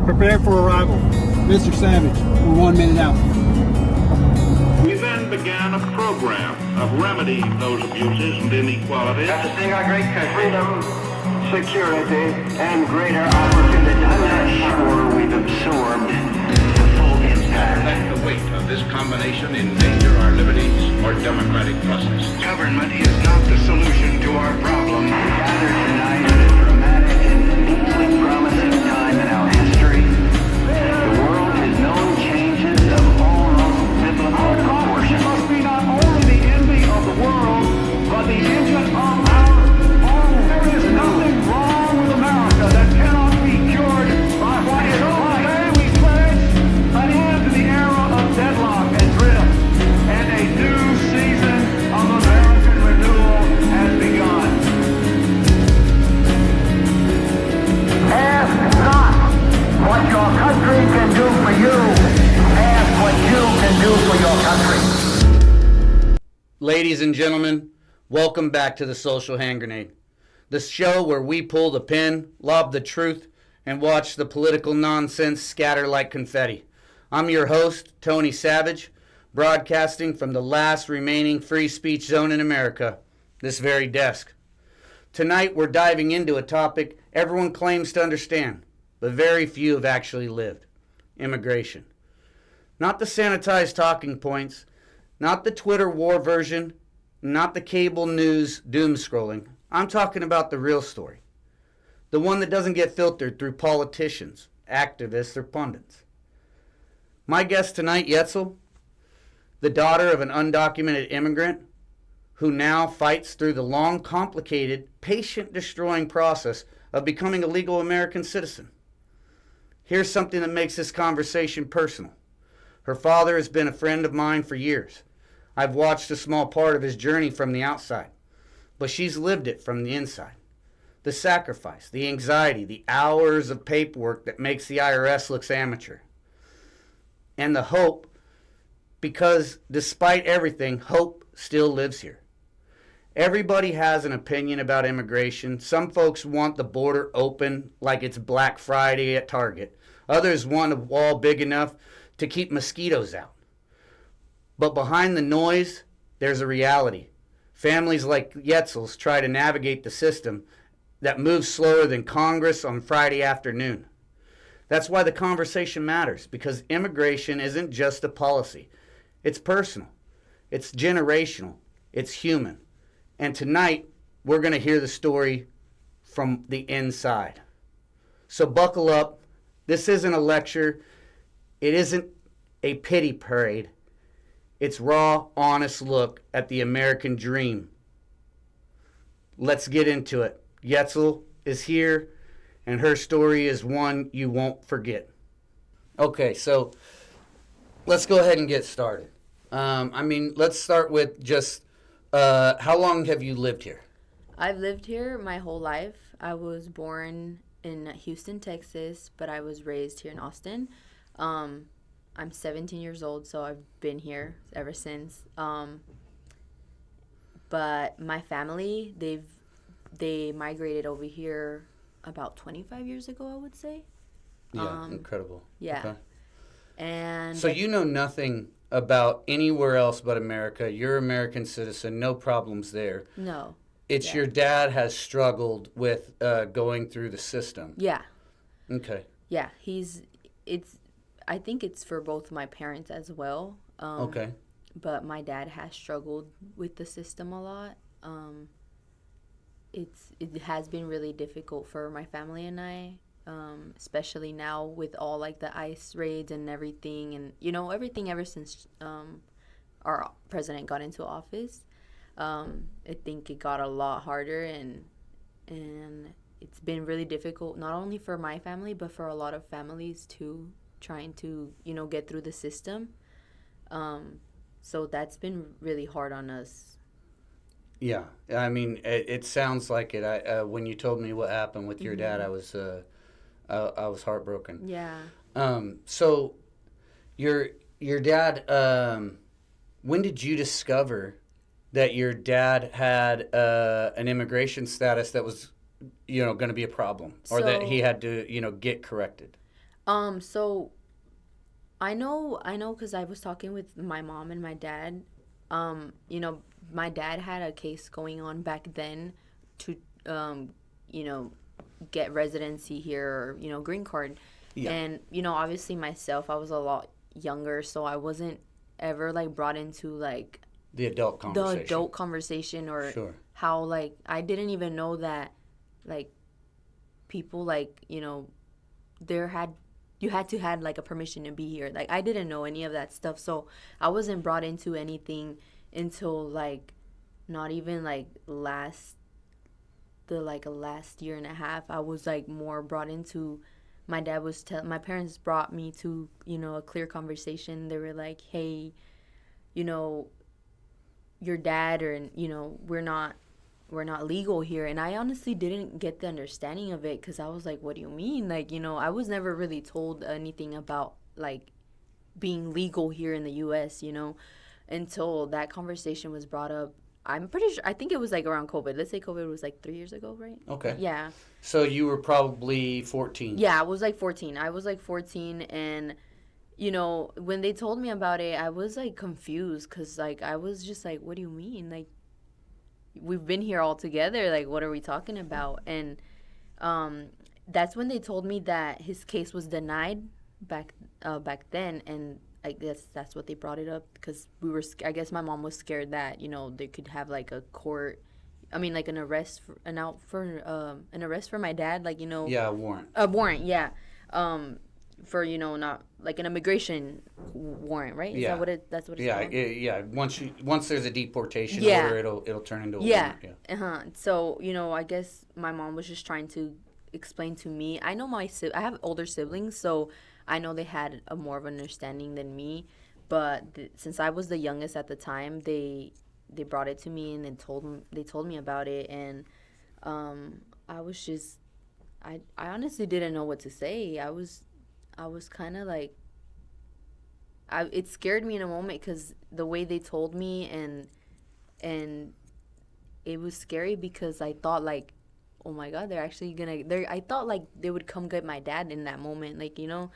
Prepare for arrival. Mr. Savage, we're 1 minute out. We then began a program of remedying those abuses and inequalities. Have to sing our great country. Freedom, security, and greater opportunity. I'm not sure we've absorbed the full impact. Let the weight of this combination endanger our liberties or democratic process. Government is not the solution to our problem. We gather tonight at a dramatic and deeply promising time in our history. The world has known changes of almost biblical proportions. Must be not only the envy of the world, but the engine of our own. There is nothing wrong with America that cannot be cured by what is right. Today we pledge an end to the era of deadlock and drift, and a new season of American renewal has begun. Ask not what your country can do for you. Ask what you can do for your country. Ladies and gentlemen, welcome back to the Social Hand Grenade, the show where we pull the pin, lob the truth, and watch the political nonsense scatter like confetti. I'm your host, Tony Savage, broadcasting from the last remaining free speech zone in America, this very desk. Tonight we're diving into a topic everyone claims to understand, but very few have actually lived: immigration. Not the sanitized talking points, not the Twitter war version, not the cable news doom scrolling. I'm talking about the real story. The one that doesn't get filtered through politicians, activists, or pundits. My guest tonight, Yetzel, the daughter of an undocumented immigrant who now fights through the long, complicated, patient-destroying process of becoming a legal American citizen. Here's something that makes this conversation personal. Her father has been a friend of mine for years. I've watched a small part of his journey from the outside, but she's lived it from the inside. The sacrifice, the anxiety, the hours of paperwork that makes the IRS look amateur. And the hope, because despite everything, hope still lives here. Everybody has an opinion about immigration. Some folks want the border open like it's Black Friday at Target. Others want a wall big enough to keep mosquitoes out. But behind the noise, there's a reality. Families like Yetzel's try to navigate the system that moves slower than Congress on Friday afternoon. That's why the conversation matters, because immigration isn't just a policy. It's personal. It's generational. It's human. And tonight, we're going to hear the story from the inside. So buckle up. This isn't a lecture. It isn't a pity parade. It's raw, honest look at the American dream. Let's get into it. Yetzel is here, and her story is one you won't forget. Okay, so let's go ahead and get started. Let's start with just how long have you lived here? I've lived here my whole life. I was born in Houston, Texas, but I was raised here in Austin. I'm 17 years old, so I've been here ever since. But my family, they migrated over here about 25 years ago, I would say. Yeah, incredible. Yeah. Okay. And so you know nothing about anywhere else but America. You're an American citizen, no problems there. No. It's your dad has struggled with going through the system. Yeah. Okay. Yeah, I think it's for both my parents as well. Okay. But my dad has struggled with the system a lot. It has been really difficult for my family and I, especially now with all like the ICE raids and everything, and everything ever since our president got into office. I think it got a lot harder, and it's been really difficult not only for my family but for a lot of families too, trying to get through the system. So that's been really hard on us. Yeah, I mean, it sounds like it. When you told me what happened with your dad, I was heartbroken. Yeah. So, your dad. When did you discover that your dad had an immigration status that was, going to be a problem, or that he had to, get corrected? So I know, because I was talking with my mom and my dad. You know, my dad had a case going on back then to, you know, get residency here or, you know, green card. Yeah. And, you know, obviously myself, I was a lot younger, so I wasn't ever like brought into like The adult conversation. the adult conversation or Sure. how like I didn't even know that like people like, you know, there had you had to had like a permission to be here. Like I didn't know any of that stuff, so I wasn't brought into anything until like not even like last year and a half. I was like more brought into. My parents brought me to, you know, a clear conversation. They were like, hey, you know, your dad, or, you know, we're not legal here. And I honestly didn't get the understanding of it, because I was like, what do you mean? Like, you know, I was never really told anything about like being legal here in the US, you know, until that conversation was brought up. I'm pretty sure, I think it was like around COVID. Let's say COVID was like 3 years ago, right? Okay. Yeah. So you were probably 14. Yeah, I was like 14. And you know, when they told me about it, I was like confused, because like I was just like, what do you mean? Like, we've been here all together. Like, what are we talking about? And that's when they told me that his case was denied back then. And I guess that's what they brought it up, because I guess my mom was scared that, you know, they could have like a court. I mean, like an arrest an arrest for my dad, like, you know. Yeah, a warrant. A warrant, yeah. For, you know, not like an immigration warrant, right? Is Yeah. that's what it's Yeah, called? yeah. Once there's a deportation Yeah. order, it'll turn into a Yeah. warrant. Yeah. So, you know, I guess my mom was just trying to explain to me. I know I have older siblings, so I know they had a more of an understanding than me. But since I was the youngest at the time, they brought it to me, and they told me about it. And I was just, I honestly didn't know what to say. I was kind of like, it scared me in a moment, because the way they told me, and it was scary, because I thought like, oh my God, they're actually I thought like they would come get my dad in that moment, like, you know.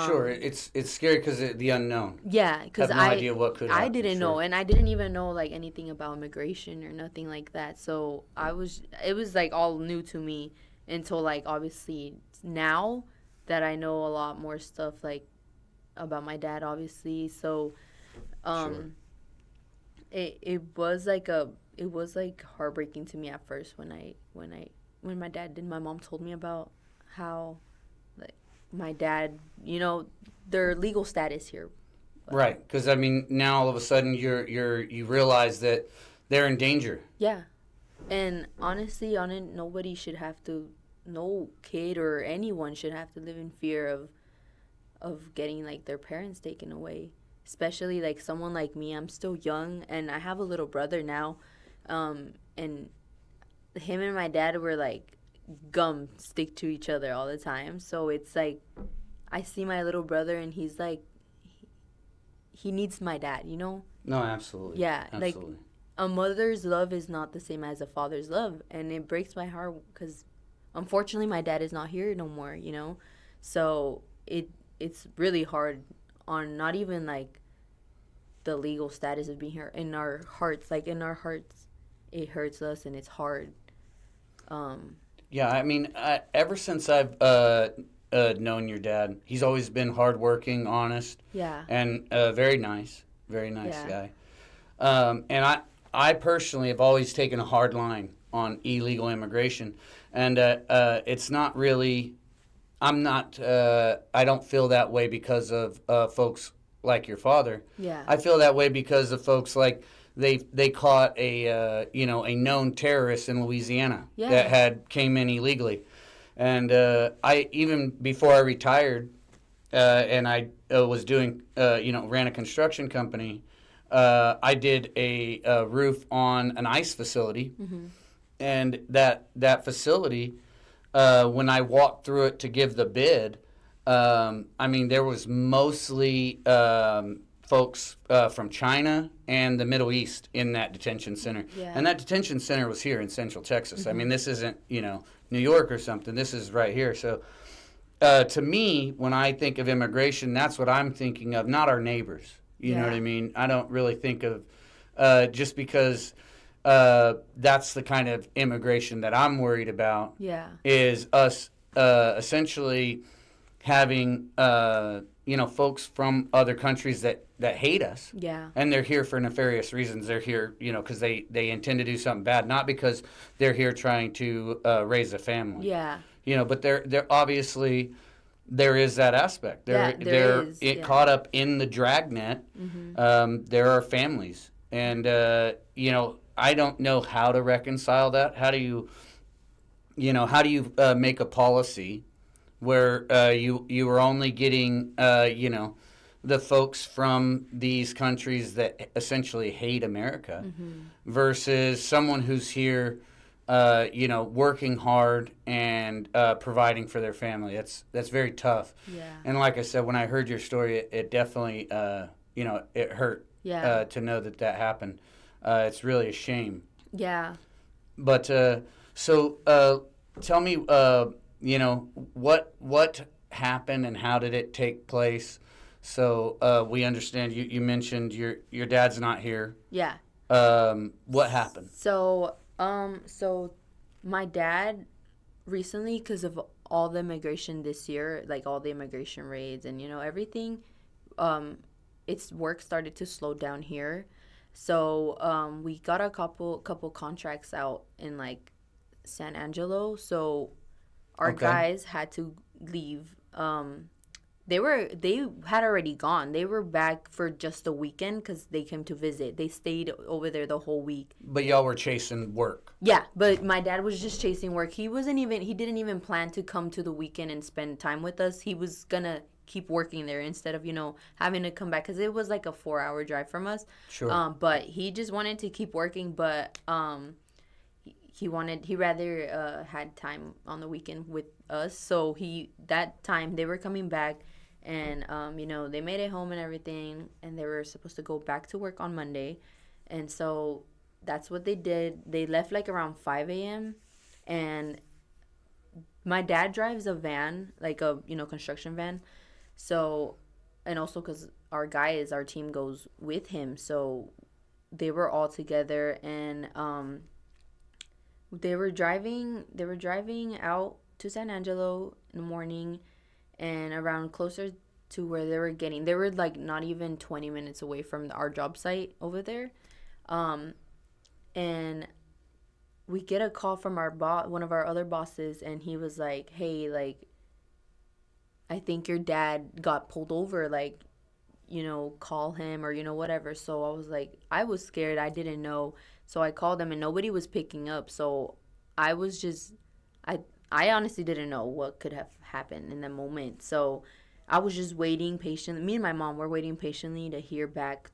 Sure, it's scary because the unknown. Yeah, because Have no idea what could happen. I didn't know, Sure. and I didn't even know like anything about immigration or nothing like that. So it was like all new to me, until like obviously now that I know a lot more stuff like about my dad, obviously. So Sure. it was like heartbreaking to me at first when my dad did. My mom told me about how like my dad, you know, their legal status here. Right, because I mean, now all of a sudden you realize that they're in danger. Yeah, and honestly, nobody should have to. No kid or anyone should have to live in fear of getting like their parents taken away. Especially like someone like me. I'm still young, and I have a little brother now, and him and my dad were like gum stick to each other all the time. So it's like I see my little brother, and he's like he needs my dad, you know? No, absolutely. Yeah, Absolutely. like a mother's love is not the same as a father's love, and it breaks my heart, because unfortunately my dad is not here no more, you know. So it's really hard on not even like the legal status of being here. In our hearts, it hurts us, and it's hard. Yeah, I mean, ever since I've known your dad, he's always been hardworking, honest, Yeah. and very nice Yeah. guy. And I personally have always taken a hard line on illegal immigration, and it's not really. I don't feel that way because of folks like your father. Yeah. I feel that way because of folks like they caught a known terrorist in Louisiana Yeah. that came in illegally, and I even before I retired, and I was doing ran a construction company. I did a roof on an ice facility, and that facility, when I walked through it to give the bid, I mean, there was mostly folks from China and the Middle East in that detention center. Yeah. And that detention center was here in Central Texas. I mean, this isn't, New York or something. This is right here. So to me, when I think of immigration, that's what I'm thinking of, not our neighbors. You know what I mean? I don't really think of just because that's the kind of immigration that I'm worried about. Yeah. Is us essentially having folks from other countries that hate us. Yeah. And they're here for nefarious reasons. They're here, because they intend to do something bad, not because they're here trying to raise a family. Yeah. But they're obviously there is that aspect. They're caught up in the dragnet. Mm-hmm. There are families, and I don't know how to reconcile that. How do you make a policy where you are only getting the folks from these countries that essentially hate America versus someone who's here working hurt and providing for their family. That's very tough. Yeah. And like I said, when I heard your story, it definitely it hurt to know that happened. It's really a shame. Yeah. But so tell me what happened and how did it take place? So we understand you mentioned your dad's not here. Yeah. What happened? So my dad recently, because of all the immigration this year, like all the immigration raids and everything, its work started to slow down here. So we got a couple contracts out in like San Angelo. So our guys had to leave. They had already gone. They were back for just a weekend because they came to visit. They stayed over there the whole week. But y'all were chasing work. Yeah, but my dad was just chasing work. He didn't even plan to come to the weekend and spend time with us. He was gonna keep working there instead of having to come back because it was like a 4-hour drive from us. Sure. But he just wanted to keep working. But he rather had time on the weekend with us. So that time they were coming back. And, they made it home and everything, and they were supposed to go back to work on Monday. And so that's what they did. They left like around 5 a.m. And my dad drives a van, like a, construction van. So, and also because our team goes with him. So they were all together, and they were driving out to San Angelo in the morning. And around closer to where they were like not even 20 minutes away from our job site over there. And we get a call from one of our other bosses, and he was like, hey, like, I think your dad got pulled over, like, call him or, whatever. So I was like, I was scared. I didn't know. So I called him and nobody was picking up. So I was just, I honestly didn't know what could have happened in that moment. So I was just waiting patiently. Me and my mom were waiting patiently to hear back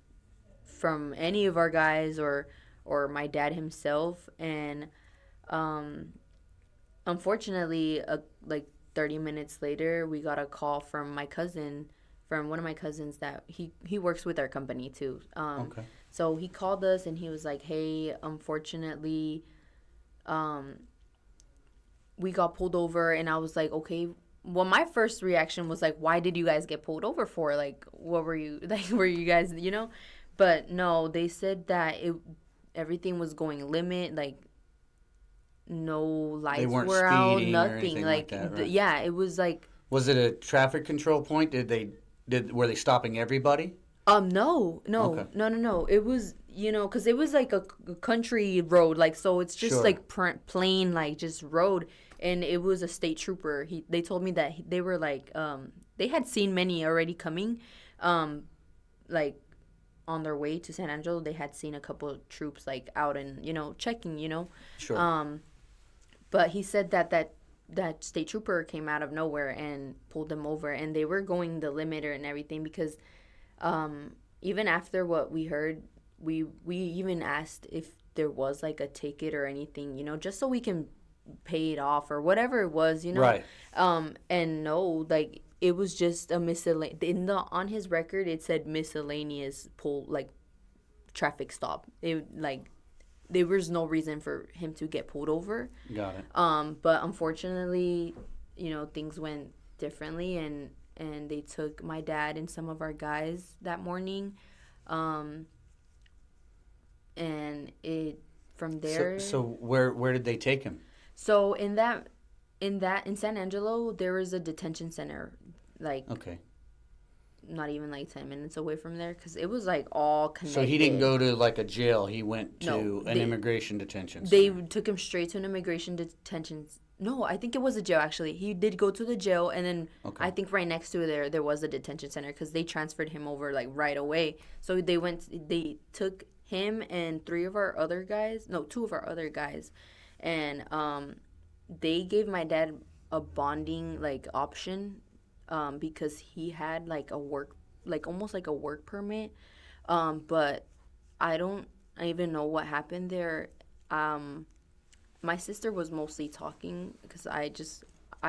from any of our guys or my dad himself. And unfortunately, like 30 minutes later, we got a call from one of my cousins that he works with our company too. Okay. So he called us and he was like, hey, unfortunately, we got pulled over. And I was like, okay. Well, my first reaction was like, why did you guys get pulled over for? Like, what were you, like, were you guys, But no, they said that everything was going limit, like, no lights were out, nothing. Like that, right? Yeah, it was like. Was it a traffic control point? Were they stopping everybody? No. Okay. No. It was, because it was like a country road, like, so it's just like plain, like, just road. And it was a state trooper. They told me that they were like, they had seen many already coming, like, on their way to San Angelo. They had seen a couple of troops like out and checking, Sure. But he said that state trooper came out of nowhere and pulled them over, and they were going the limiter and everything because, even after what we heard, we even asked if there was like a ticket or anything, just so we can pay it off or whatever it was, Right. And no, like, it was just a miscellaneous. On his record, it said miscellaneous traffic stop. There was no reason for him to get pulled over. Got it. But unfortunately, things went differently, and they took my dad and some of our guys that morning, and it from there. So where did they take him? So in San Angelo, there was a detention center, like Okay. not even like 10 minutes away from there, because it was like all connected. So he didn't go to like a jail. He went to No, an immigration detention They center. took him straight to an immigration detention. No, I think it was a jail actually. He did go to the jail, and then Okay. I think right next to there was a detention center, because they transferred him over like right away. So they took him and two of our other guys, and they gave my dad a bonding like option, because he had like almost like a work permit, but I don't even know what happened there. My sister was mostly talking, because I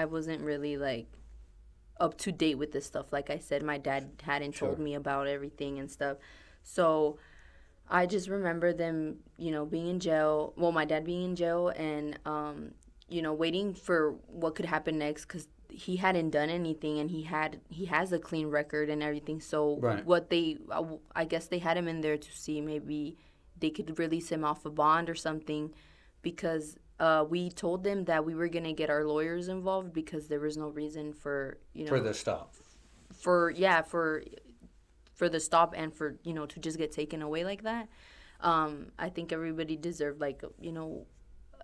wasn't really like up to date with this stuff. Like I said, my dad hadn't told me about everything and stuff. So I just remember them, being in jail. Well, my dad being in jail, and waiting for what could happen next, because he hadn't done anything, and he has a clean record and everything. So Right. what I guess they had him in there to see maybe they could release him off a bond or something, because we told them that we were gonna get our lawyers involved, because there was no reason for For the stop. for the stop, and for to just get taken away like that. I think everybody deserved like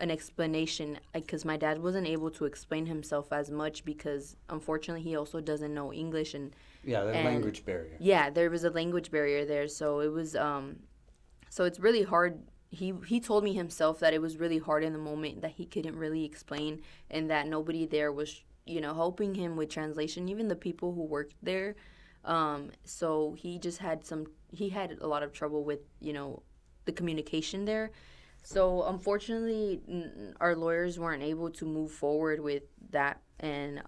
an explanation, because my dad wasn't able to explain himself as much, because unfortunately he also doesn't know English, and Yeah, the language barrier. yeah, there was a language barrier there. So it was so it's really hard. He told me himself that it was really hard in the moment, that he couldn't really explain, and that nobody there was helping him with translation, even the people who worked there. So he just had a lot of trouble with the communication there. So unfortunately, our lawyers weren't able to move forward with that, and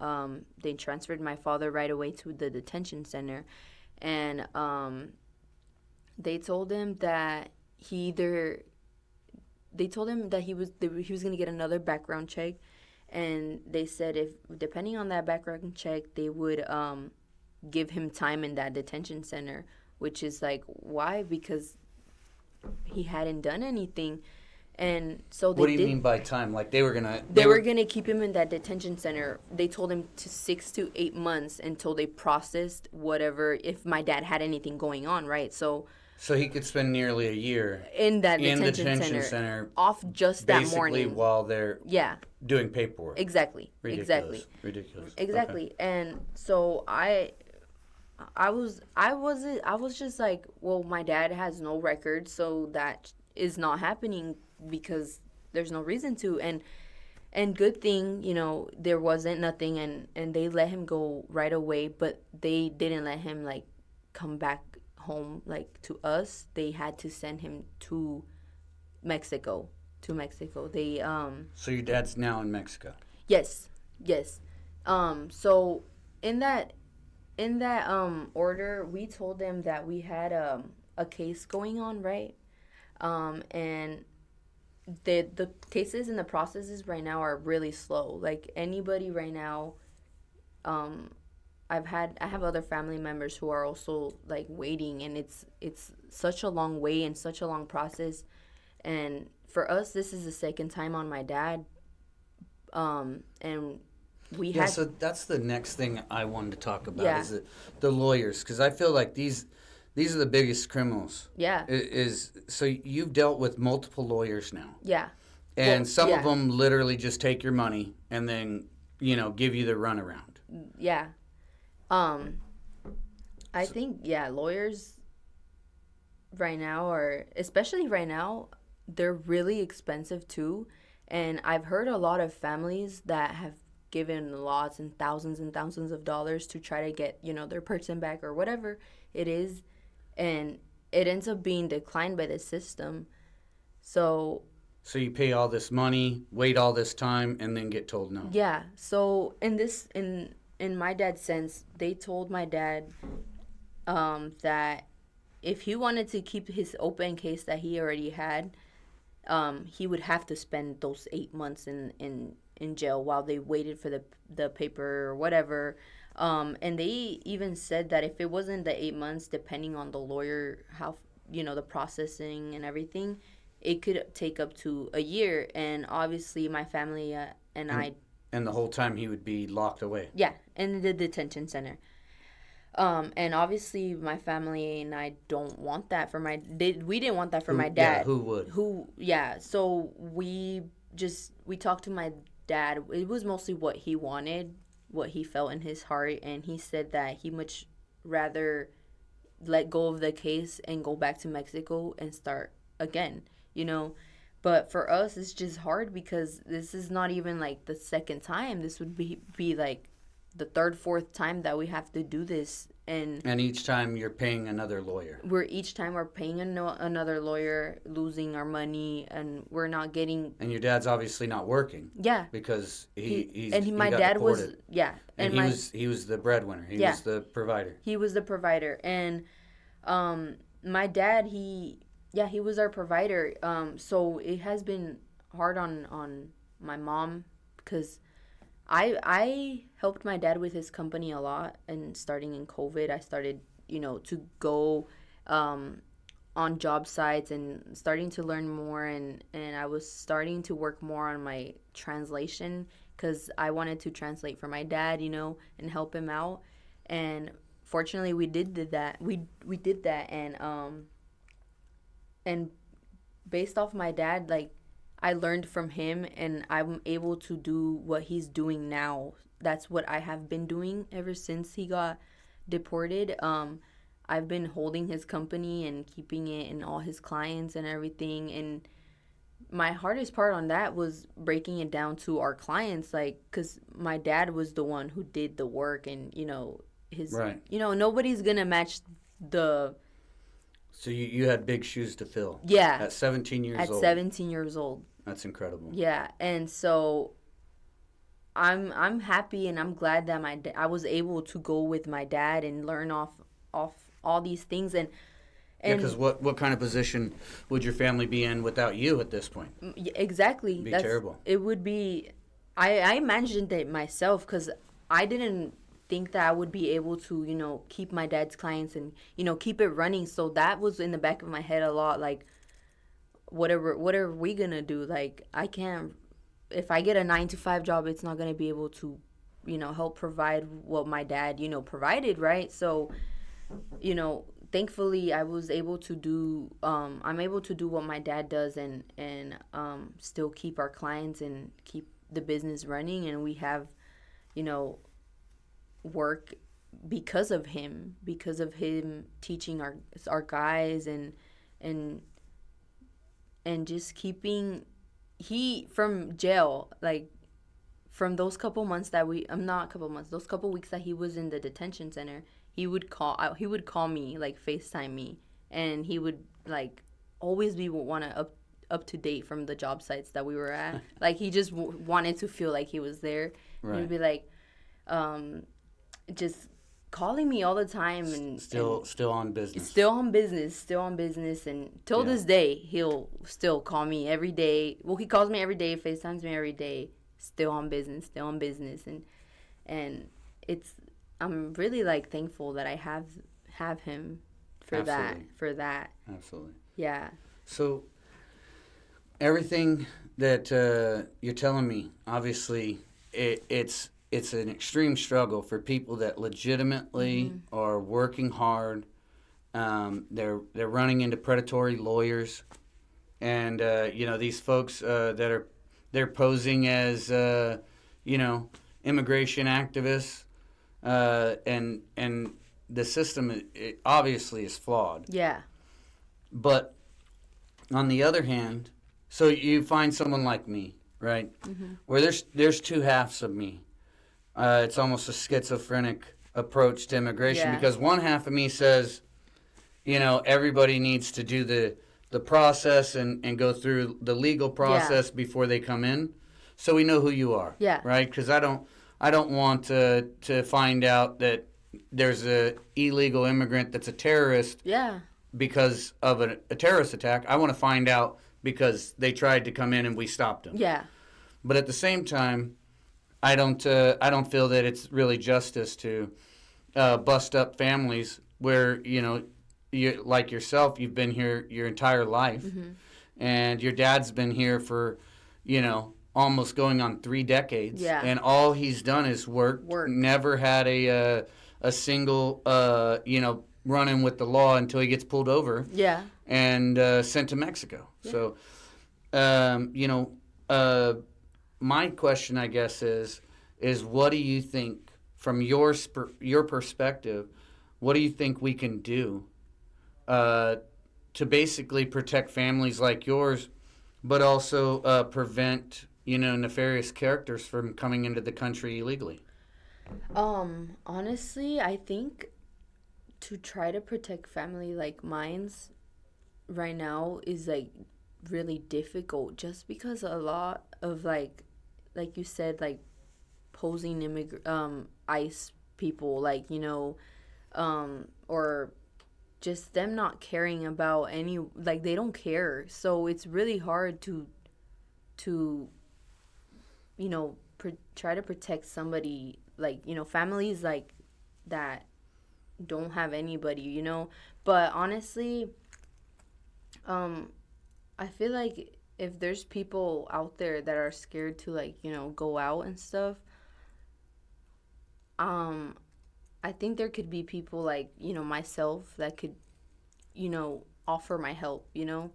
they transferred my father right away to the detention center, and they told him that he was going to get another background check, and they said if depending on that background check, they would give him time in that detention center, which is like, why? Because he hadn't done anything. And so What do you mean by time? Like they were gonna keep him in that detention center. They told him to 6 to 8 months until they processed whatever, if my dad had anything going on, right? So he could spend nearly a year in that in the detention center off just that basically morning while they're doing paperwork. Exactly. Ridiculous. Exactly. Okay. And so I was just like, well, my dad has no record, so that is not happening, because there's no reason to. And good thing, there wasn't nothing, and they let him go right away, but they didn't let him like come back home like to us. They had to send him to Mexico. They So your dad's now in Mexico. Yes. So in that order, we told them that we had a case going on, right? And the cases and the processes right now are really slow. Like anybody right now, I have other family members who are also like waiting, and it's such a long way and such a long process. And for us, this is the second time on my dad, and we had. So that's the next thing I wanted to talk about is the lawyers, because I feel like these are the biggest criminals. Yeah. So you've dealt with multiple lawyers now. Yeah. And some of them literally just take your money and then, give you the runaround. Yeah. I think, lawyers right now especially right now, they're really expensive too. And I've heard a lot of families that have given lots and thousands of dollars to try to get, their person back or whatever it is. And it ends up being declined by the system. So you pay all this money, wait all this time, and then get told no. Yeah. So in my dad's sense, they told my dad that if he wanted to keep his open case that he already had, he would have to spend those 8 months in in jail while they waited for the paper or whatever. And they even said that if it wasn't the 8 months, depending on the lawyer, how, the processing and everything, it could take up to a year. And obviously my family and I. And the whole time he would be locked away. Yeah, in the detention center. And obviously my family and I don't want that for we didn't want that for my dad. Yeah, who would? So we talked to my dad. It was mostly what he wanted, what he felt in his heart, and he said that he much rather let go of the case and go back to Mexico and start again, But for us, it's just hard because this is not even like the second time. This would be like the third, fourth time that we have to do this. And each time you're paying another lawyer. Each time we're paying another lawyer, losing our money, and we're not getting. And your dad's obviously not working. Yeah. Because he my got dad deported. was, yeah. And he was the breadwinner. He was the provider. He was the provider. And my dad, he was our provider. So it has been hard on my mom because I helped my dad with his company a lot. And starting in COVID, I started, to go on job sites and starting to learn more. And I was starting to work more on my translation because I wanted to translate for my dad, and help him out. And fortunately, we did that. We did that. And based off my dad, like, I learned from him, and I'm able to do what he's doing now. That's what I have been doing ever since he got deported. I've been holding his company and keeping it and all his clients and everything. And my hardest part on that was breaking it down to our clients, like, because my dad was the one who did the work, and, his, right. Nobody's going to match the... So you had big shoes to fill. Yeah. At 17 years old. At 17 years old. That's incredible. Yeah, and so I'm happy and I'm glad that I was able to go with my dad and learn off all these things. And because what kind of position would your family be in without you at this point? Exactly. It'd be terrible. It would be. I imagined it myself because I didn't think that I would be able to, keep my dad's clients and, keep it running. So that was in the back of my head a lot. Like, what are we going to do? Like, I can't, if I get a 9-to-5 job, it's not going to be able to, help provide what my dad, provided. Right. So, thankfully I was able to do, I'm able to do what my dad does and still keep our clients and keep the business running. And we have, work because of him teaching our guys and just keeping from jail, like from those couple months that those couple weeks that he was in the detention center, he would call me, like FaceTime me, and he would like always be up to date from the job sites that we were at. Like he just wanted to feel like he was there. Right. He'd be like just calling me all the time and still on business. Still on business, and till this day he'll still call me every day. Well, he calls me every day, FaceTimes me every day. Still on business, and I'm really like thankful that I have him for that. Absolutely. Yeah. So everything that you're telling me, obviously, it's an extreme struggle for people that legitimately are working hard. They're running into predatory lawyers, and these folks they're posing as immigration activists, and the system obviously is flawed. Yeah. But on the other hand, so you find someone like me, right? Mm-hmm. Where there's two halves of me. It's almost a schizophrenic approach to immigration because one half of me says, everybody needs to do the process and go through the legal process before they come in, so we know who you are. Yeah. Right? Because I don't want to find out that there's a illegal immigrant that's a terrorist. Yeah. Because of a terrorist attack. I want to find out because they tried to come in and we stopped them. Yeah. But at the same time, I don't feel that it's really justice to bust up families where, you like yourself, you've been here your entire life, and your dad's been here for, almost going on 3 decades, Yeah. and all he's done is work. Never had a single, run-in with the law until he gets pulled over. Yeah. And sent to Mexico. Yeah. So, my question, I guess, is what do you think, from your perspective, what do you think we can do to basically protect families like yours, but also prevent, nefarious characters from coming into the country illegally? Honestly, I think to try to protect family like mine's right now is like really difficult, just because a lot of like you said, like posing ICE people, like, or just them not caring about any, like, they don't care. So it's really hard to try to protect somebody, like, families like that don't have anybody, but honestly, I feel like if there's people out there that are scared to, like, go out and stuff, I think there could be people like, myself that could, offer my help, to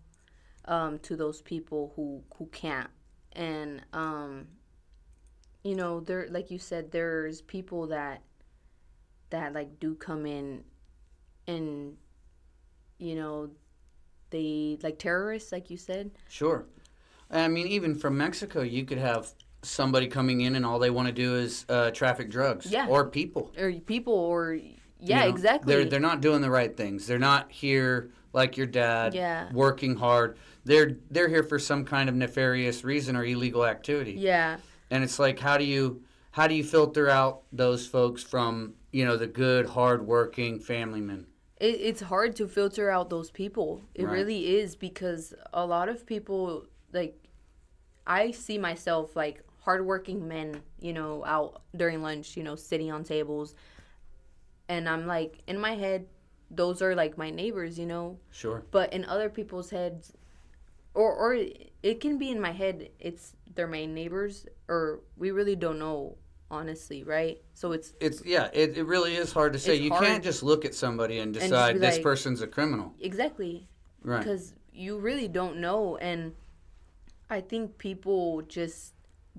those people who can't. And, there, like you said, there's people that like do come in and, they like terrorists, like you said. Sure. I mean, even from Mexico, you could have somebody coming in and all they want to do is traffic drugs. Yeah. Or people. Yeah, exactly. They're not doing the right things. They're not here like your dad, Yeah. working hard. They're here for some kind of nefarious reason or illegal activity. Yeah. And it's like, how do you filter out those folks from, the good, hard-working family men? It's hard to filter out those people. It Right. really is, because a lot of people, like, I see myself like hardworking men, out during lunch, sitting on tables. And I'm like, in my head, those are like my neighbors, Sure. But in other people's heads, or it can be in my head, they're my neighbors, or we really don't know, honestly, right? So it really is hard to say. It's You hard. can't just look at somebody and just decide be this like- person's a criminal. Exactly. Right. Because you really don't know. And I think people just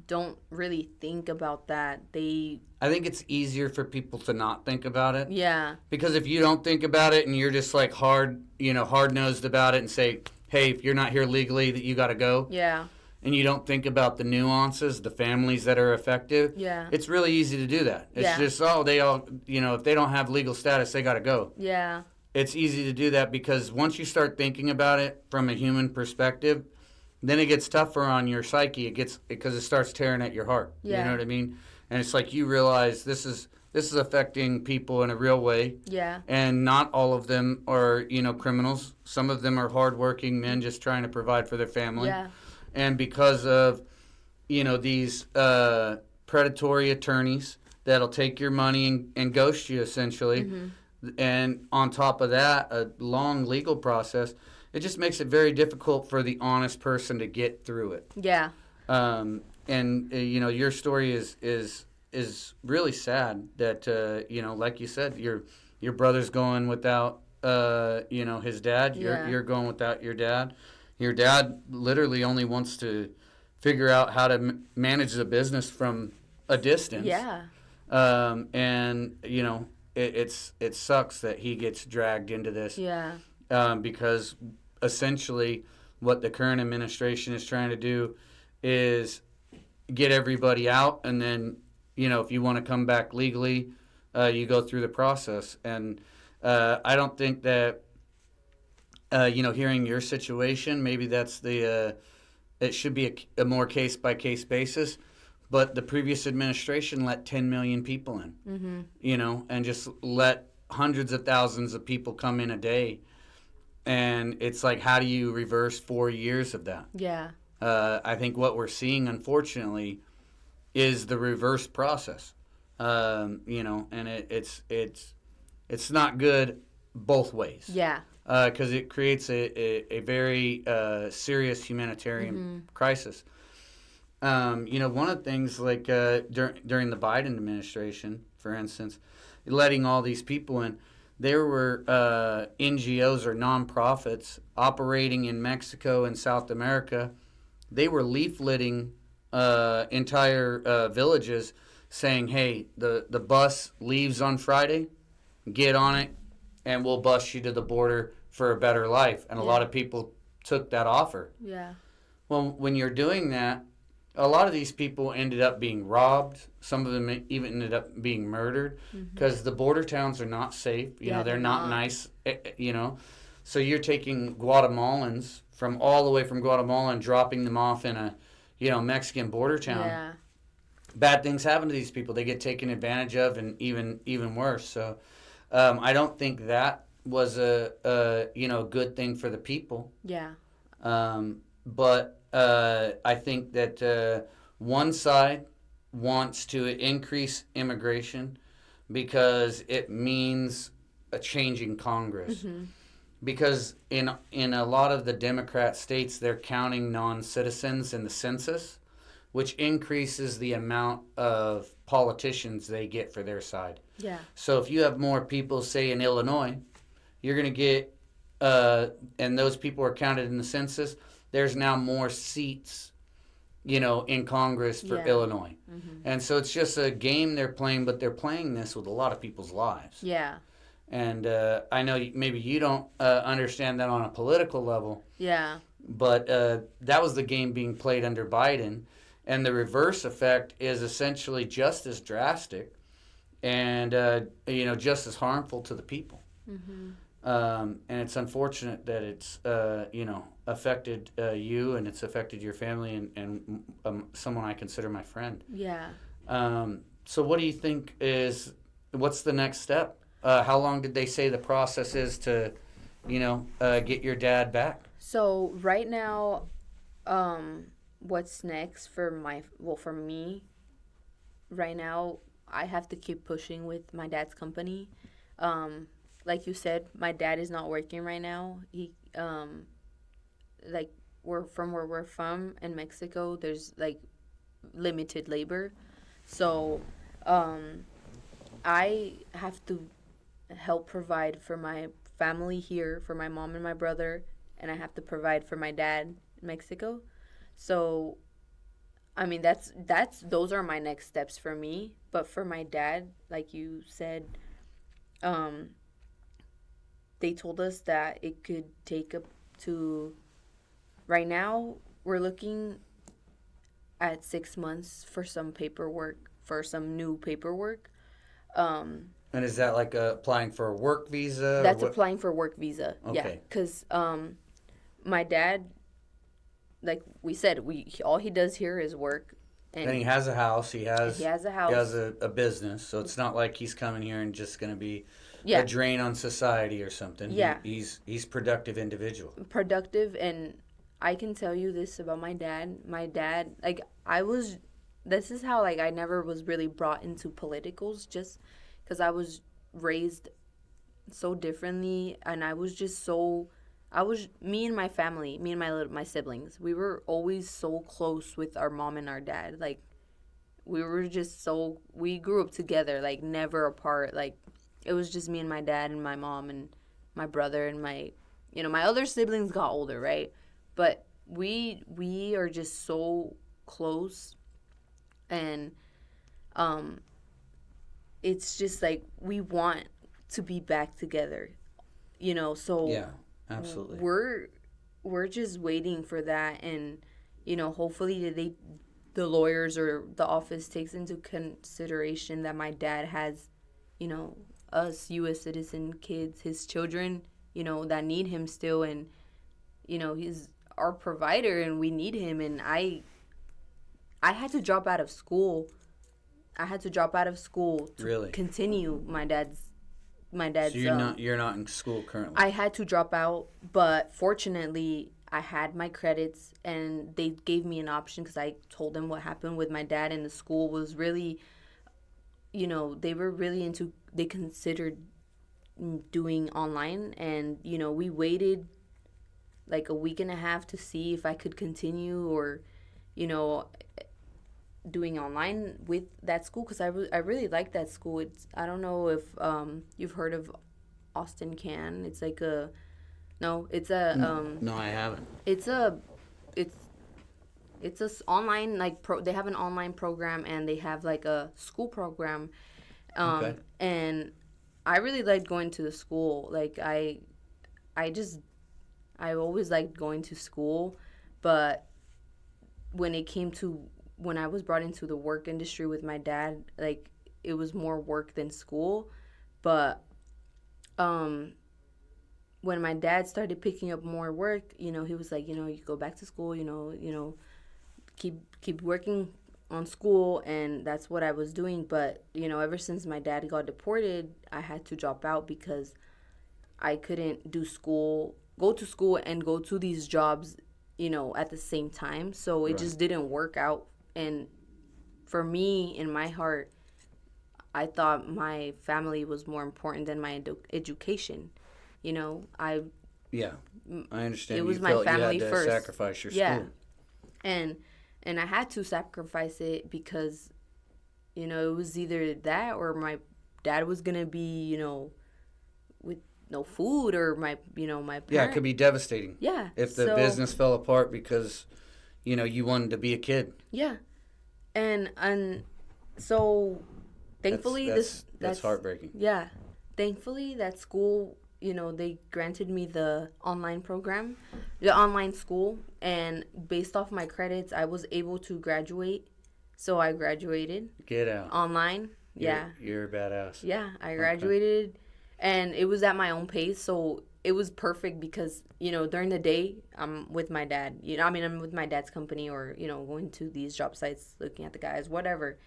don't really think about that. I think it's easier for people to not think about it. Yeah. Because if you don't think about it and you're just like hard-nosed about it and say, hey, if you're not here legally, that you got to go. Yeah. And you don't think about the nuances, the families that are affected. Yeah. It's really easy to do that. It's just, they all, if they don't have legal status, they got to go. Yeah. It's easy to do that because once you start thinking about it from a human perspective, then it gets tougher on your psyche. Because it starts tearing at your heart. Yeah. You know what I mean? And it's like you realize this is affecting people in a real way. Yeah. And not all of them are, criminals. Some of them are hardworking men just trying to provide for their family. Yeah. And because of, these predatory attorneys that'll take your money and ghost you, essentially, and on top of that, a long legal process, it just makes it very difficult for the honest person to get through it. Yeah. Your story is really sad that, like you said, your brother's going without, his dad. Yeah. You're going without your dad. Your dad literally only wants to figure out how to manage the business from a distance. Yeah. It sucks that he gets dragged into this. Yeah. Because essentially what the current administration is trying to do is get everybody out, and then, if you want to come back legally, you go through the process. And I don't think that hearing your situation, maybe that's it should be a more case-by-case basis. But the previous administration let 10 million people in, and just let hundreds of thousands of people come in a day. And it's like, how do you reverse 4 years of that? Yeah. I think what we're seeing, unfortunately, is the reverse process. You know, and it's not good both ways. Yeah. Because it creates a very serious humanitarian crisis. You know, one of the things like during the Biden administration, for instance, letting all these people in, there were NGOs or nonprofits operating in Mexico and South America. They were leafleting entire villages saying, hey, the bus leaves on Friday, get on it, and we'll bus you to the border for a better life. And a lot of people took that offer. Yeah. Well, when you're doing that, a lot of these people ended up being robbed. Some of them even ended up being murdered because the border towns are not safe. You know, they're not nice, you know. So you're taking Guatemalans from all the way from Guatemala and dropping them off in a, you know, Mexican border town. Yeah. Bad things happen to these people. They get taken advantage of, and even worse. So I don't think that was a you know, good thing for the people. Yeah. But I think that one side wants to increase immigration because it means a changing Congress. Because in a lot of the Democrat states, they're counting non-citizens in the census, which increases the amount of politicians they get for their side. Yeah. So if you have more people, say, in Illinois, you're going to get, and those people are counted in the census, there's now more seats, you know, in Congress for Illinois. And so it's just a game they're playing, but they're playing this with a lot of people's lives. Yeah. And I know maybe you don't understand that on a political level. Yeah. But that was the game being played under Biden. And the reverse effect is essentially just as drastic and, you know, just as harmful to the people. And it's unfortunate that it's, you know, affected you and it's affected your family and someone I consider my friend. Yeah. So what do you think what's the next step? How long did they say the process is to, you know, get your dad back? So right now, what's next for me right now, I have to keep pushing with my dad's company. Like you said, my dad is not working right now. He, like, where we're from in Mexico, there's, like, limited labor. So, I have to help provide for my family here, for my mom and my brother, and I have to provide for my dad in Mexico. So, I mean, those are my next steps for me. But for my dad, like you said, they told us that it could take up to, right now, we're looking at 6 months for some paperwork, for some new paperwork. And is that like applying for a work visa? That's applying for work visa. Okay. Yeah, because my dad, like we said, all he does here is work. And he has a house. He has a house. He has a business. So it's not like he's coming here and just going to be a drain on society or something. Yeah. He's productive individual. Productive, and I can tell you this about my dad. My dad, like, this is how, like, I never was really brought into politicals, just because I was raised so differently, and I was just so, me and my family, me and my siblings, we were always so close with our mom and our dad. Like, we were just we grew up together, like, never apart. Like, it was just me and my dad and my mom and my brother and my other siblings got older, right? But we are just so close, and it's just like we want to be back together, so yeah, absolutely. We're just waiting for that, and hopefully the lawyers or the office takes into consideration that my dad has us U.S. citizen kids, his children, that need him still, and he's our provider and we need him. And I had to drop out of school. To continue my dad's. So you're not in school currently. I had to drop out, but fortunately I had my credits, and they gave me an option because I told them what happened with my dad, and the school was really, they were really they considered doing online, and, we waited like a week and a half to see if I could continue or, you know, doing online with that school because I really like that school. I don't know if you've heard of Austin Can. It's like a no, it's a No, I haven't. it's a it's online like they have an online program and they have like a school program. Okay. And I really liked going to the school. Like I always liked going to school, but when it came to when I was brought into the work industry with my dad, like it was more work than school. But when my dad started picking up more work, he was like, you go back to school, keep working on school, and that's what I was doing. But ever since my dad got deported, I had to drop out because I couldn't go to school and go to these jobs, at the same time. So it just didn't work out. And for me, in my heart, I thought my family was more important than my education. I understand. it was you my felt family you had to first. sacrifice your Yeah. school. And I had to sacrifice it because, it was either that or my dad was gonna be, with no food, or my parent. Yeah, it could be devastating. Yeah. If the business fell apart because, you wanted to be a kid. Yeah. And so thankfully that's heartbreaking. Yeah. Thankfully that school, they granted me the online program, the online school, and based off my credits, I was able to graduate. So I graduated. Get out. Online. Yeah. You're a badass. Yeah, I graduated, and it was at my own pace, so it was perfect because, during the day, I'm with my dad. I'm with my dad's company or, going to these job sites, looking at the guys, whatever.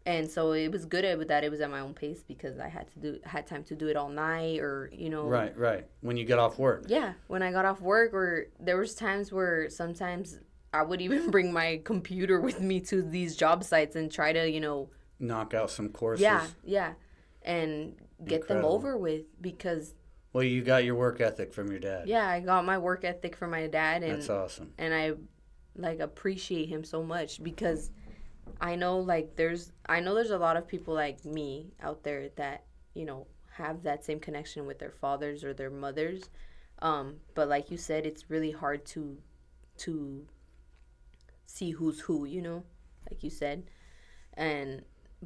And so it was good that it was at my own pace because I had time to do it all night or, Right. When you get off work. Yeah, when I got off work, or there was times where sometimes I would even bring my computer with me to these job sites and try to, knock out some courses. Yeah. And get them over with because... Well, you got your work ethic from your dad. Yeah, I got my work ethic from my dad. And that's awesome. And I, appreciate him so much because I know, there's a lot of people like me out there that, have that same connection with their fathers or their mothers. But like you said, it's really hard to see who's who, like you said.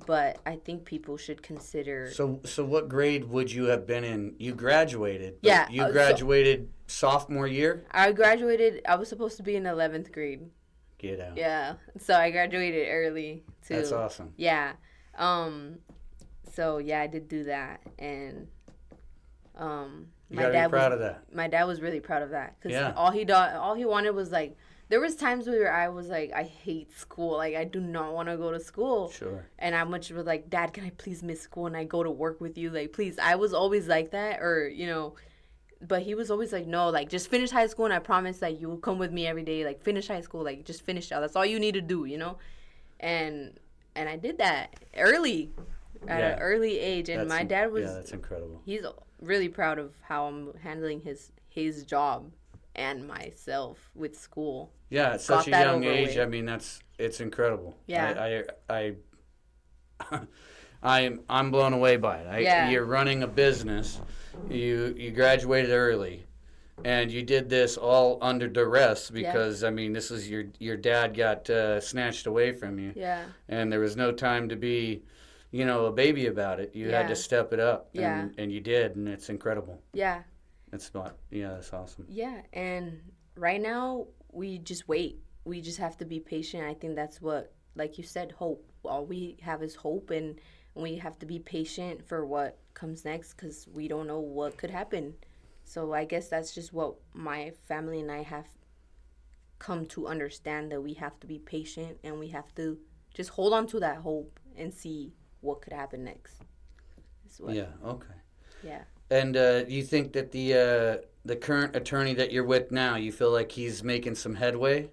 But I think people should consider. So what grade would you have been in? You graduated. Yeah. You graduated sophomore year? I graduated. I was supposed to be in 11th grade. Get out. Yeah. So I graduated early too. That's awesome. Yeah. So yeah, I did do that, and my dad was proud of that. My dad was really proud of that because all he wanted was there was times where I was like, I hate school. Like, I do not want to go to school. Sure. And I much was like, Dad, can I please miss school and I go to work with you? Like, please. I was always like that, or, but he was always like, no, just finish high school and I promise that you will come with me every day. Like, finish high school. Like, just finish out. That's all you need to do, And I did that early, at an early age. And my dad was... Yeah, that's incredible. He's really proud of how I'm handling his job and myself with school. Yeah, at such a young age, I mean, it's incredible. Yeah. I'm blown away by it. You're running a business. You graduated early, and you did this all under duress because I mean, this is your dad got snatched away from you. Yeah. And there was no time to be, a baby about it. You had to step it up. Yeah. And you did, and it's incredible. Yeah. That's awesome. Yeah, and right now we just wait. We just have to be patient. I think that's what, like you said, hope. All we have is hope, and we have to be patient for what comes next because we don't know what could happen. So I guess that's just what my family and I have come to understand, that we have to be patient and we have to just hold on to that hope and see what could happen next. Yeah, okay. Yeah. And you think that the current attorney that you're with now, you feel like he's making some headway?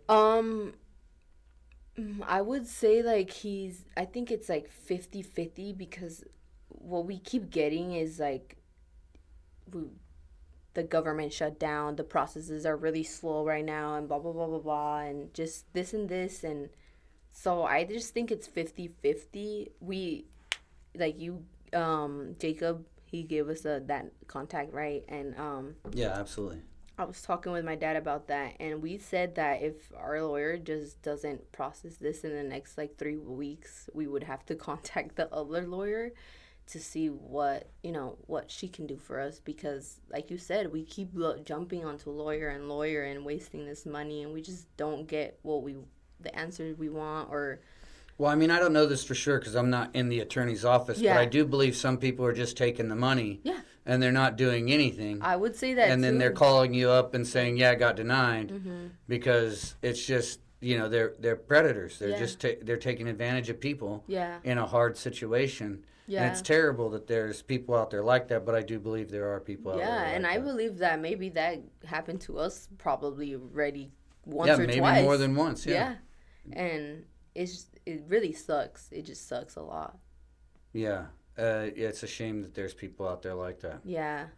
I would say like I think it's like 50-50 because what we keep getting is like we, the government shut down, the processes are really slow right now, and blah blah blah blah blah, and just this and this. And so I just think it's 50-50. We like you Jacob, he gave us that contact, right? And Yeah, absolutely. I was talking with my dad about that, and we said that if our lawyer just doesn't process this in the next like 3 weeks, we would have to contact the other lawyer to see what she can do for us, because like you said, we keep jumping onto lawyer and wasting this money, and we just don't get the answers we want. Or Well, I mean, I don't know this for sure because I'm not in the attorney's office, Yeah. but I do believe some people are just taking the money Yeah. and they're not doing anything. I would say that and then too. they're calling you up and saying, "Yeah, I got denied," because it's just they're predators. They're Yeah. just they're taking advantage of people Yeah. in a hard situation. Yeah. And it's terrible that there's people out there like that, but I do believe there are people out there. Yeah, and like I that. believe that maybe that happened to us probably already once Yeah, or maybe twice. more than once. Yeah. And it really sucks. It just sucks a lot. Yeah. It's a shame that there's people out there like that. Yeah.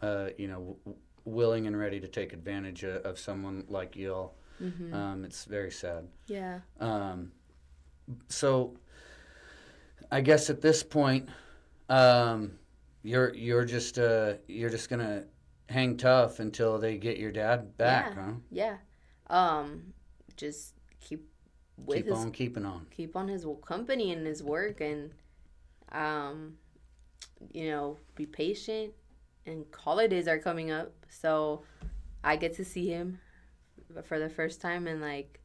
Willing and ready to take advantage of someone like y'all. It's very sad. Yeah. So, I guess at this point, you're just gonna hang tough until they get your dad back, huh? Yeah. Just keep Keep on keeping on. Keep on his company and his work, and be patient. And holidays are coming up, so I get to see him for the first time in like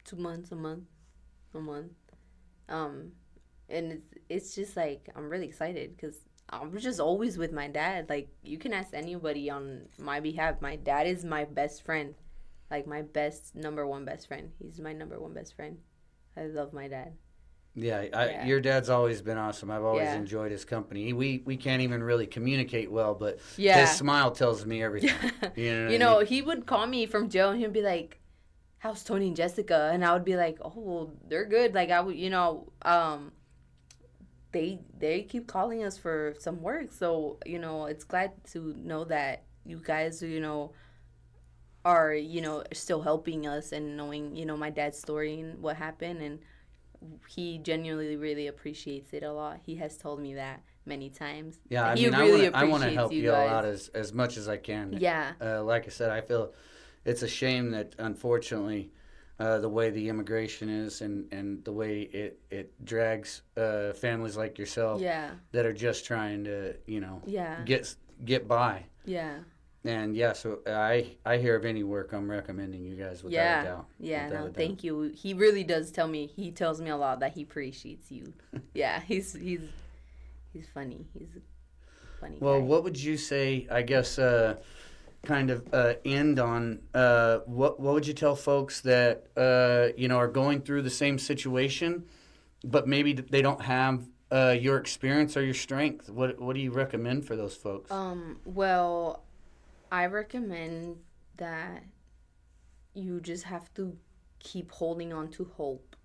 2 months, a month. And it's just like I'm really excited because I'm just always with my dad. Like, you can ask anybody on my behalf. My dad is my best friend, like my number one best friend. He's my number one best friend. I love my dad. Yeah, your dad's always been awesome. I've always Yeah. enjoyed his company. We can't even really communicate well, but Yeah. his smile tells me everything. You know, what I mean? He would call me from jail and he'd be like, "How's Tony and Jessica?" And I would be like, "Oh, well, they're good." Like, I would, they keep calling us for some work. So, it's glad to know that you guys, are, still helping us and knowing, my dad's story and what happened. And he genuinely really appreciates it a lot. He has told me that many times. Yeah, I He mean, really I want to appreciates help you you all guys. out as much as I can. Yeah. Like I said, I feel it's a shame that unfortunately the way the immigration is and the way it drags families like yourself Yeah. that are just trying to Yeah. get by. Yeah. And yeah, so I hear of any work, I'm recommending you guys without a doubt. Yeah, Without a no, doubt. thank you. He really does tell me. He tells me a lot that he appreciates you. Yeah, he's funny. He's a funny Well, guy. what would you say, I guess, kind of end on, what would you tell folks that, are going through the same situation, but maybe they don't have your experience or your strength? What do you recommend for those folks? Well, I recommend that you just have to keep holding on to hope.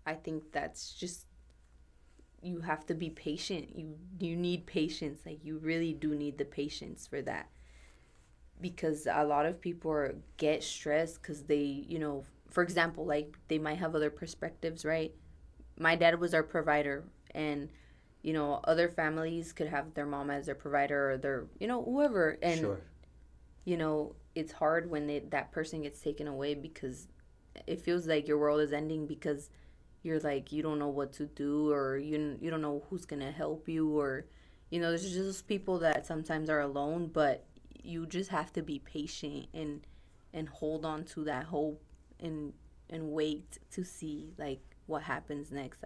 I think that's just, you have to be patient. You need patience. Like, you really do need the patience for that. Because a lot of people get stressed because they, for example, like, they might have other perspectives, right? My dad was our provider, and, other families could have their mom as their provider, or their, whoever. And, Sure. It's hard when that person gets taken away, because it feels like your world is ending, because you're like, you don't know what to do, or you don't know who's going to help you, or, there's just people that sometimes are alone, but you just have to be patient and hold on to that hope and wait to see, like, what happens next.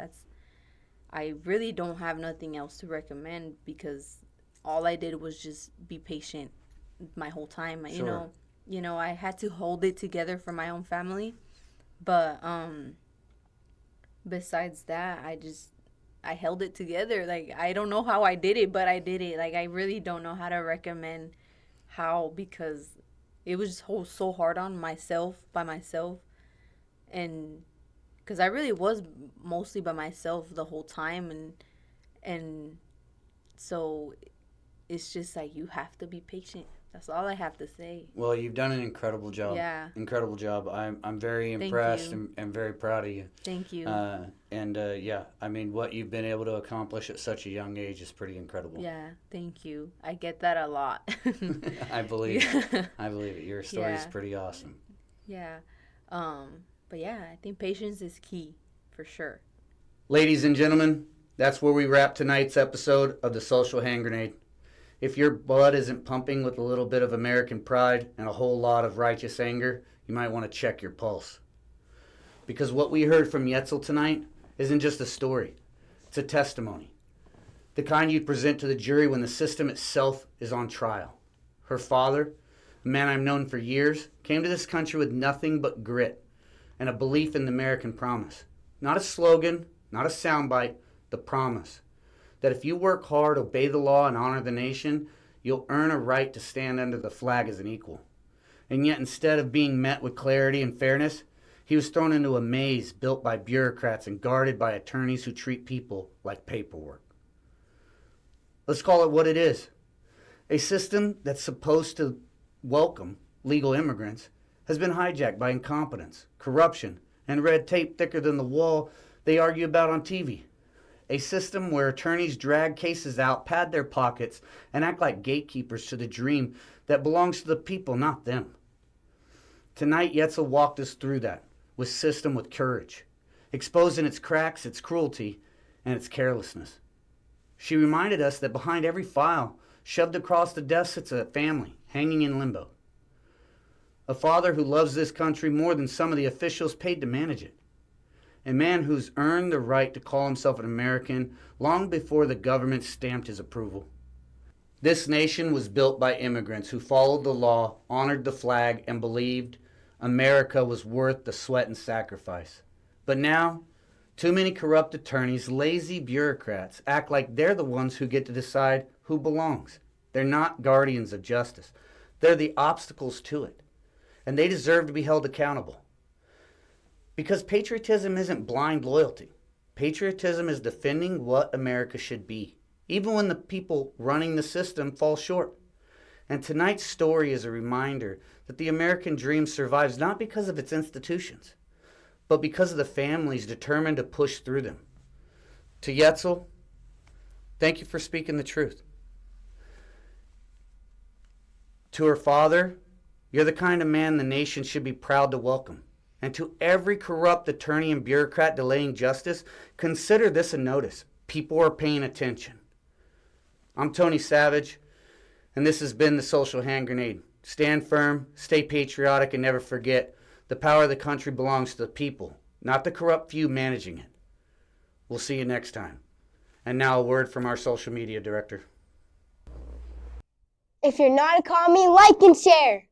I really don't have nothing else to recommend, because all I did was just be patient my whole time. Sure. I had to hold it together for my own family, but besides that, I held it together. Like, I don't know how I did it, but I did it. Like, I really don't know how to recommend how, because it was so hard on myself, by myself. And because I really was mostly by myself the whole time. And so it's just like, you have to be patient. That's all I have to say. Well, you've done an incredible job. Yeah. Incredible job. I'm very Thank impressed you. and very proud of you. Thank you. Yeah, I mean, what you've been able to accomplish at such a young age is pretty incredible. Yeah, thank you. I get that a lot. I believe it. I believe it. Your story is Yeah. pretty awesome. Yeah. But yeah, I think patience is key for sure. Ladies and gentlemen, that's where we wrap tonight's episode of The Social Hand Grenade. If your blood isn't pumping with a little bit of American pride and a whole lot of righteous anger, you might want to check your pulse. Because what we heard from Yetzel tonight isn't just a story. It's a testimony. The kind you'd present to the jury when the system itself is on trial. Her father, a man I've known for years, came to this country with nothing but grit and a belief in the American promise. Not a slogan, not a soundbite, the promise. That if you work hard, obey the law, and honor the nation, you'll earn a right to stand under the flag as an equal. And yet, instead of being met with clarity and fairness, he was thrown into a maze built by bureaucrats and guarded by attorneys who treat people like paperwork. Let's call it what it is. A system that's supposed to welcome legal immigrants has been hijacked by incompetence, corruption, and red tape thicker than the wall they argue about on TV. A system where attorneys drag cases out, pad their pockets, and act like gatekeepers to the dream that belongs to the people, not them. Tonight, Yetzel walked us through that system with courage, exposing its cracks, its cruelty, and its carelessness. She reminded us that behind every file shoved across the desk sits a family hanging in limbo. A father who loves this country more than some of the officials paid to manage it. A man who's earned the right to call himself an American long before the government stamped his approval. This nation was built by immigrants who followed the law, honored the flag, and believed America was worth the sweat and sacrifice. But now, too many corrupt attorneys, lazy bureaucrats, act like they're the ones who get to decide who belongs. They're not guardians of justice. They're the obstacles to it. And they deserve to be held accountable. Because patriotism isn't blind loyalty. Patriotism is defending what America should be, even when the people running the system fall short. And tonight's story is a reminder that the American dream survives not because of its institutions, but because of the families determined to push through them. To Yetzel, thank you for speaking the truth. To her father, you're the kind of man the nation should be proud to welcome. And to every corrupt attorney and bureaucrat delaying justice, consider this a notice. People are paying attention. I'm Tony Savage, and this has been The Social Hand Grenade. Stand firm, stay patriotic, and never forget, the power of the country belongs to the people, not the corrupt few managing it. We'll see you next time. And now a word from our social media director. If you're not a commie, like and share.